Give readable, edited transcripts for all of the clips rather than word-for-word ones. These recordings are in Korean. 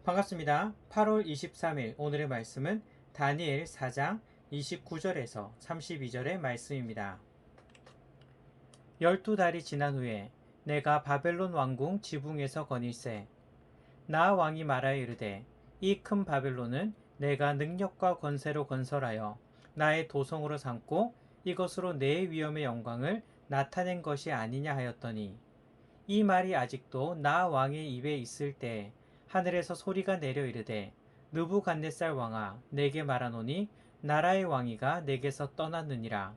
반갑습니다. 8월 23일 오늘의 말씀은 다니엘 4장 29절에서 32절의 말씀입니다. 12달이 지난 후에 내가 바벨론 왕궁 지붕에서 거닐세. 나 왕이 말하여 이르되 이 큰 바벨론은 내가 능력과 권세로 건설하여 나의 도성으로 삼고 이것으로 내 위엄의 영광을 나타낸 것이 아니냐 하였더니, 이 말이 아직도 나 왕의 입에 있을 때 하늘에서 소리가 내려 이르되 느부갓네살 왕아, 내게 말하노니 나라의 왕위가 내게서 떠났느니라.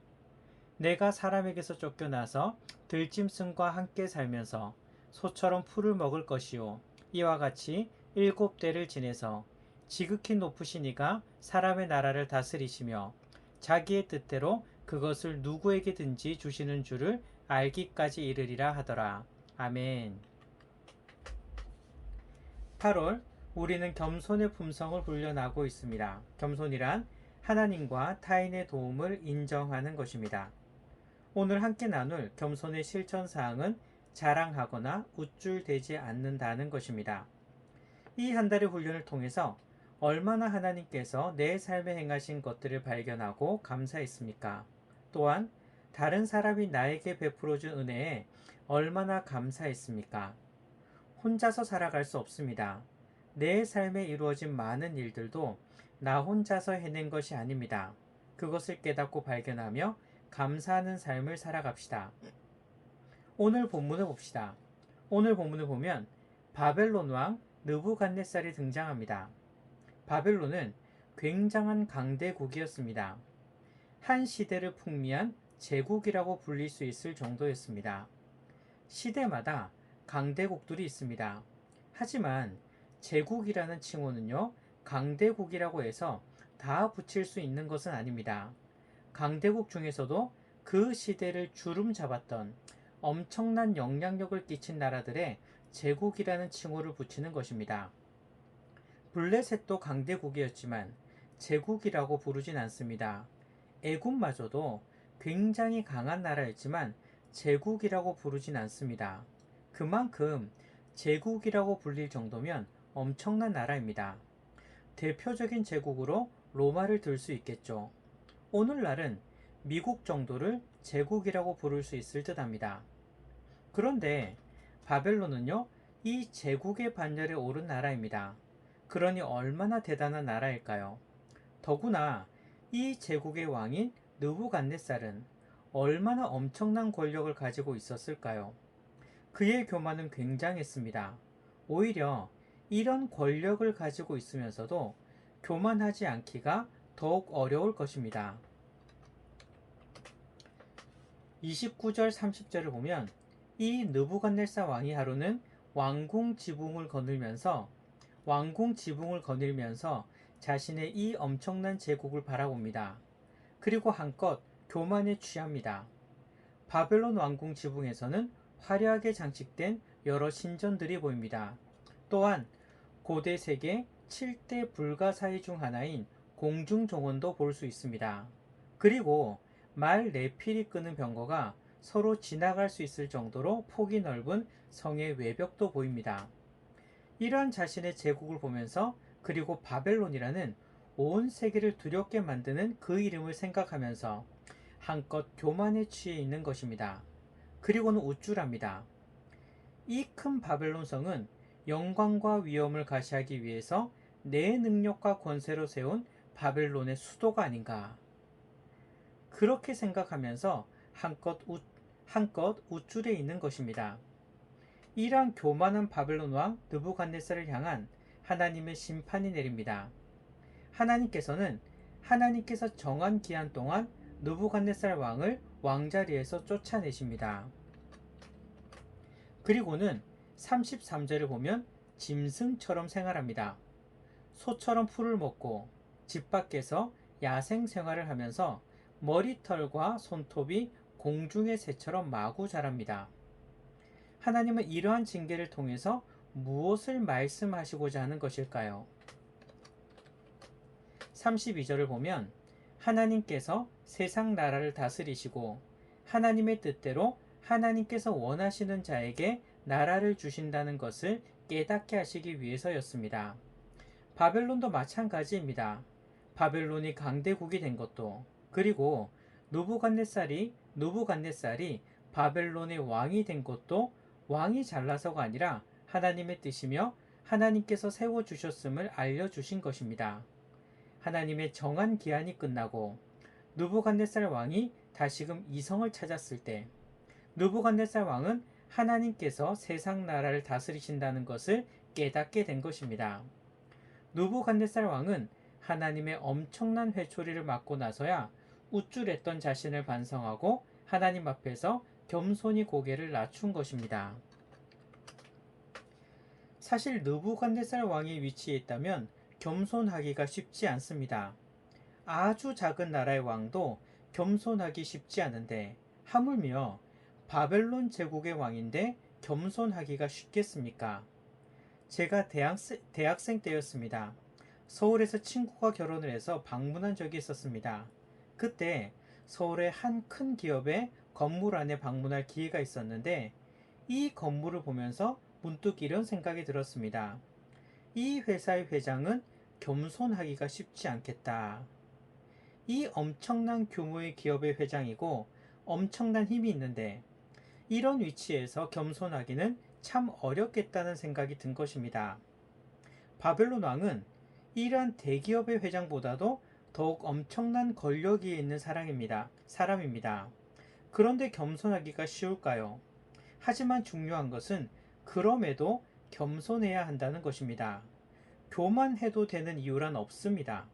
내가 사람에게서 쫓겨나서 들짐승과 함께 살면서 소처럼 풀을 먹을 것이요, 이와 같이 7대를 지내서 지극히 높으신 이가 사람의 나라를 다스리시며 자기의 뜻대로 그것을 누구에게든지 주시는 줄을 알기까지 이르리라 하더라. 아멘. 8월, 우리는 겸손의 품성을 훈련하고 있습니다. 겸손이란 하나님과 타인의 도움을 인정하는 것입니다. 오늘 함께 나눌 겸손의 실천 사항은 자랑하거나 우쭐대지 않는다는 것입니다. 이 한 달의 훈련을 통해서 얼마나 하나님께서 내 삶에 행하신 것들을 발견하고 감사했습니까? 또한 다른 사람이 나에게 베풀어준 은혜에 얼마나 감사했습니까? 혼자서 살아갈 수 없습니다. 내 삶에 이루어진 많은 일들도 나 혼자서 해낸 것이 아닙니다. 그것을 깨닫고 발견하며 감사하는 삶을 살아갑시다. 오늘 본문을 봅시다. 오늘 본문을 보면 바벨론 왕 느부갓네살이 등장합니다. 바벨론은 굉장한 강대국이었습니다. 한 시대를 풍미한 제국이라고 불릴 수 있을 정도였습니다. 시대마다 강대국들이 있습니다. 하지만 제국이라는 칭호는요, 강대국이라고 해서 다 붙일 수 있는 것은 아닙니다. 강대국 중에서도 그 시대를 주름 잡았던 엄청난 영향력을 끼친 나라들의 제국이라는 칭호를 붙이는 것입니다. 블레셋도 강대국이었지만 제국이라고 부르진 않습니다. 애굽마저도 굉장히 강한 나라였지만 제국이라고 부르진 않습니다. 그만큼 제국이라고 불릴 정도면 엄청난 나라입니다. 대표적인 제국으로 로마를 들 수 있겠죠. 오늘날은 미국 정도를 제국이라고 부를 수 있을 듯 합니다. 그런데 바벨론은요, 이 제국의 반열에 오른 나라입니다. 그러니 얼마나 대단한 나라일까요? 더구나 이 제국의 왕인 느부갓네살은 얼마나 엄청난 권력을 가지고 있었을까요? 그의 교만은 굉장했습니다. 오히려 이런 권력을 가지고 있으면서도 교만하지 않기가 더욱 어려울 것입니다. 29절 30절을 보면 이 느부갓네살 왕이 하루는 왕궁 지붕을 거닐면서 자신의 이 엄청난 제국을 바라봅니다. 그리고 한껏 교만에 취합니다. 바벨론 왕궁 지붕에서는 화려하게 장식된 여러 신전들이 보입니다. 또한 고대 세계 7대 불가사의 중 하나인 공중정원도 볼 수 있습니다. 그리고 말 4필이 끄는 병거가 서로 지나갈 수 있을 정도로 폭이 넓은 성의 외벽도 보입니다. 이러한 자신의 제국을 보면서, 그리고 바벨론이라는 온 세계를 두렵게 만드는 그 이름을 생각하면서 한껏 교만에 취해 있는 것입니다. 그리고는 우쭐합니다. 이 큰 바벨론 성은 영광과 위엄을 가시하기 위해서 내 능력과 권세로 세운 바벨론의 수도가 아닌가. 그렇게 생각하면서 한껏 우쭐해 있는 것입니다. 이러한 교만한 바벨론 왕 느부갓네살을 향한 하나님의 심판이 내립니다. 하나님께서 정한 기한 동안 느부갓네살 왕을 왕자리에서 쫓아내십니다. 그리고는 33절을 보면 짐승처럼 생활합니다. 소처럼 풀을 먹고 집 밖에서 야생 생활을 하면서 머리털과 손톱이 공중의 새처럼 마구 자랍니다. 하나님은 이러한 징계를 통해서 무엇을 말씀하시고자 하는 것일까요? 32절을 보면 하나님께서 세상 나라를 다스리시고 하나님의 뜻대로 하나님께서 원하시는 자에게 나라를 주신다는 것을 깨닫게 하시기 위해서였습니다. 바벨론도 마찬가지입니다. 바벨론이 강대국이 된 것도, 그리고 누부갓네살이 바벨론의 왕이 된 것도 왕이 잘나서가 아니라 하나님의 뜻이며 하나님께서 세워주셨음을 알려주신 것입니다. 하나님의 정한 기한이 끝나고 누부갓네살 왕이 다시금 이성을 찾았을 때, 누부갓네살 왕은 하나님께서 세상 나라를 다스리신다는 것을 깨닫게 된 것입니다. 누부갓네살 왕은 하나님의 엄청난 회초리를 맞고 나서야 우쭐했던 자신을 반성하고 하나님 앞에서 겸손히 고개를 낮춘 것입니다. 사실 느부갓네살 왕이 위치에 있다면 겸손하기가 쉽지 않습니다. 아주 작은 나라의 왕도 겸손하기 쉽지 않은데 하물며 바벨론 제국의 왕인데 겸손하기가 쉽겠습니까? 제가 대학생 때였습니다. 서울에서 친구가 결혼을 해서 방문한 적이 있었습니다. 그때 서울의 한 큰 기업의 건물 안에 방문할 기회가 있었는데 이 건물을 보면서 문득 이런 생각이 들었습니다. 이 회사의 회장은 겸손하기가 쉽지 않겠다. 이 엄청난 규모의 기업의 회장이고 엄청난 힘이 있는데 이런 위치에서 겸손하기는 참 어렵겠다는 생각이 든 것입니다. 바벨론 왕은 이러한 대기업의 회장보다도 더욱 엄청난 권력 위에 있는 사람입니다. 그런데 겸손하기가 쉬울까요? 하지만 중요한 것은 그럼에도 겸손해야 한다는 것입니다. 교만해도 되는 이유란 없습니다.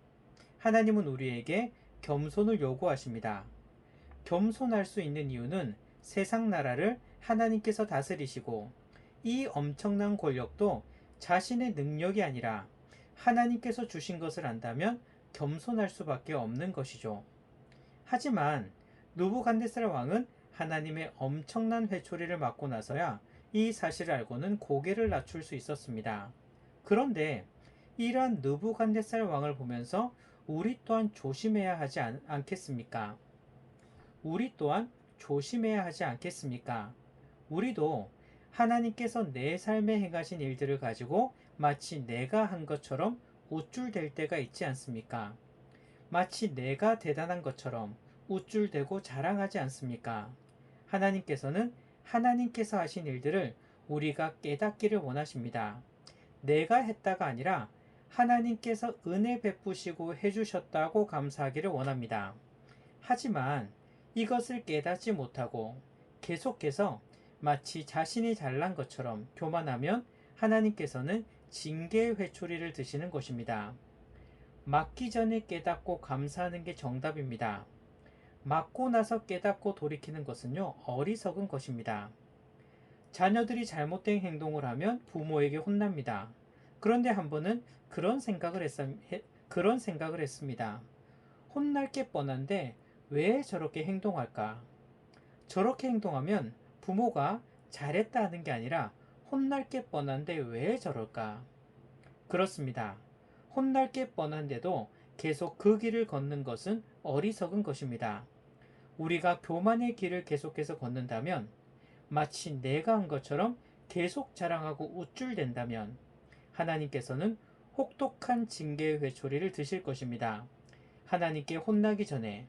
하나님은 우리에게 겸손을 요구하십니다. 겸손할 수 있는 이유는 세상 나라를 하나님께서 다스리시고 이 엄청난 권력도 자신의 능력이 아니라 하나님께서 주신 것을 안다면 겸손할 수밖에 없는 것이죠. 하지만 누부갓네살 왕은 하나님의 엄청난 회초리를 맞고 나서야 이 사실을 알고는 고개를 낮출 수 있었습니다. 그런데 이러한 느부갓네살 왕을 보면서 우리 또한 조심해야 하지 않겠습니까? 우리 또한 조심해야 하지 않겠습니까? 우리도 하나님께서 내 삶에 행하신 일들을 가지고 마치 내가 한 것처럼 우쭐댈 때가 있지 않습니까? 마치 내가 대단한 것처럼 우쭐대고 자랑하지 않습니까? 하나님께서는 하나님께서 하신 일들을 우리가 깨닫기를 원하십니다. 내가 했다가 아니라 하나님께서 은혜 베푸시고 해주셨다고 감사하기를 원합니다. 하지만 이것을 깨닫지 못하고 계속해서 마치 자신이 잘난 것처럼 교만하면 하나님께서는 징계의 회초리를 드시는 것입니다. 맞기 전에 깨닫고 감사하는 게 정답입니다. 맞고 나서 깨닫고 돌이키는 것은요, 어리석은 것입니다. 자녀들이 잘못된 행동을 하면 부모에게 혼납니다. 그런데 한 번은 그런 생각을 했습니다. 혼날 게 뻔한데 왜 저렇게 행동할까? 저렇게 행동하면 부모가 잘했다 하는 게 아니라 혼날 게 뻔한데 왜 저럴까? 그렇습니다. 혼날 게 뻔한데도 계속 그 길을 걷는 것은 어리석은 것입니다. 우리가 교만의 길을 계속해서 걷는다면 마치 내가 한 것처럼 계속 자랑하고 우쭐댄다면 하나님께서는 혹독한 징계의 회초리를 드실 것입니다. 하나님께 혼나기 전에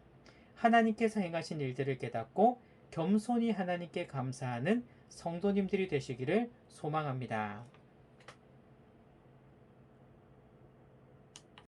하나님께서 행하신 일들을 깨닫고 겸손히 하나님께 감사하는 성도님들이 되시기를 소망합니다.